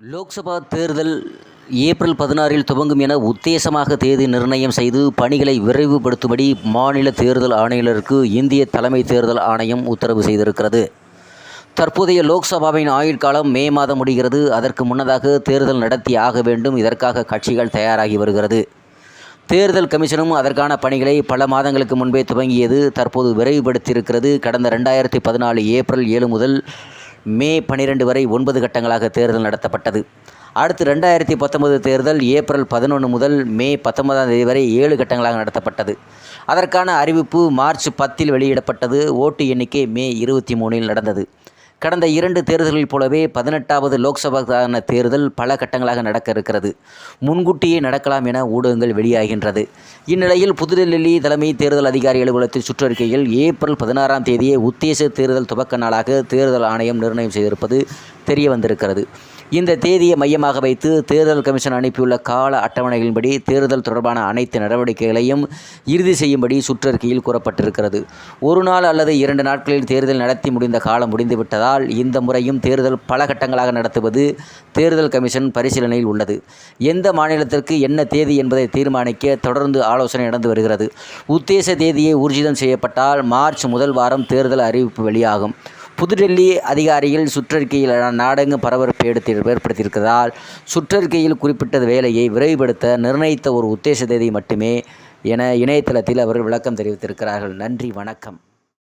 லோக்சபா தேர்தல் ஏப்ரல் 16 துவங்கும் என உத்தேசமாக தேதி நிர்ணயம் செய்து பணிகளை விரைவுபடுத்தும்படி மாநில தேர்தல் ஆணையாளருக்கு இந்திய தலைமை தேர்தல் ஆணையம் உத்தரவு செய்திருக்கிறது. தற்போதைய லோக்சபாவின் ஆயுட்காலம் மே மாதம் முடிகிறது. அதற்கு முன்னதாக தேர்தல் நடத்தி ஆக வேண்டும். இதற்காக கட்சிகள் தயாராகி வருகிறது. தேர்தல் கமிஷனும் அதற்கான பணிகளை பல மாதங்களுக்கு முன்பே துவங்கியது. தற்போது விரைவுபடுத்தியிருக்கிறது. கடந்த 2014 ஏப்ரல் 7 முதல் மே 12 வரை 9 கட்டங்களாக தேர்தல் நடத்தப்பட்டது. அடுத்து 2019 தேர்தல் ஏப்ரல் 11 முதல் மே 19 வரை 7 கட்டங்களாக நடத்தப்பட்டது. அதற்கான அறிவிப்பு மார்ச் 10 வெளியிடப்பட்டது. ஓட்டு எண்ணிக்கை மே 23 நடந்தது. கடந்த 2 தேர்தல்களைப் போலவே 18வது லோக்சபாக்கான தேர்தல் பல கட்டங்களாக நடக்க இருக்கிறது. முன்கூட்டியே நடக்கலாம் என ஊடகங்கள் வெளியாகின்றது. இந்நிலையில் புதுதில்லி தலைமை தேர்தல் அதிகாரி அலுவலகத்தில் சுற்றறிக்கையில் ஏப்ரல் 16ஆம் தேதியே உத்தேச தேர்தல் துவக்க நாளாக தேர்தல் ஆணையம் நிர்ணயம் செய்திருப்பது தெரிய வந்திருக்கிறது. இந்த தேதியை மையமாக வைத்து தேர்தல் கமிஷன் அனுப்பியுள்ள கால அட்டவணைகளின்படி தேர்தல் தொடர்பான அனைத்து நடவடிக்கைகளையும் இறுதி செய்யும்படி சுற்றறிக்கையில் கூறப்பட்டிருக்கிறது. ஒரு நாள் அல்லது 2 நாட்களில் தேர்தல் நடத்தி முடிந்த காலம் முடிந்துவிட்டதால் இந்த முறையும் தேர்தல் பல கட்டங்களாக நடத்துவது தேர்தல் கமிஷன் பரிசீலனையில் உள்ளது. எந்த மாநிலத்திற்கு என்ன தேதி என்பதை தீர்மானிக்க தொடர்ந்து ஆலோசனை நடந்து வருகிறது. உத்தேச தேதியை ஊர்ஜிதம் செய்யப்பட்டால் மார்ச் முதல் வாரம் தேர்தல் அறிவிப்பு வெளியாகும். புதுடெல்லி அதிகாரிகள் சுற்றறிக்கையில் நாடெங்கும் பரபரப்பை ஏற்படுத்தியிருக்கிறதால் சுற்றறிக்கையில் குறிப்பிட்ட வேலையை விரைவுபடுத்த நிர்ணயித்த ஒரு உத்தேச தேதி மட்டுமே என இணையதளத்தில் அவர்கள் விளக்கம் தெரிவித்திருக்கிறார்கள். நன்றி, வணக்கம்.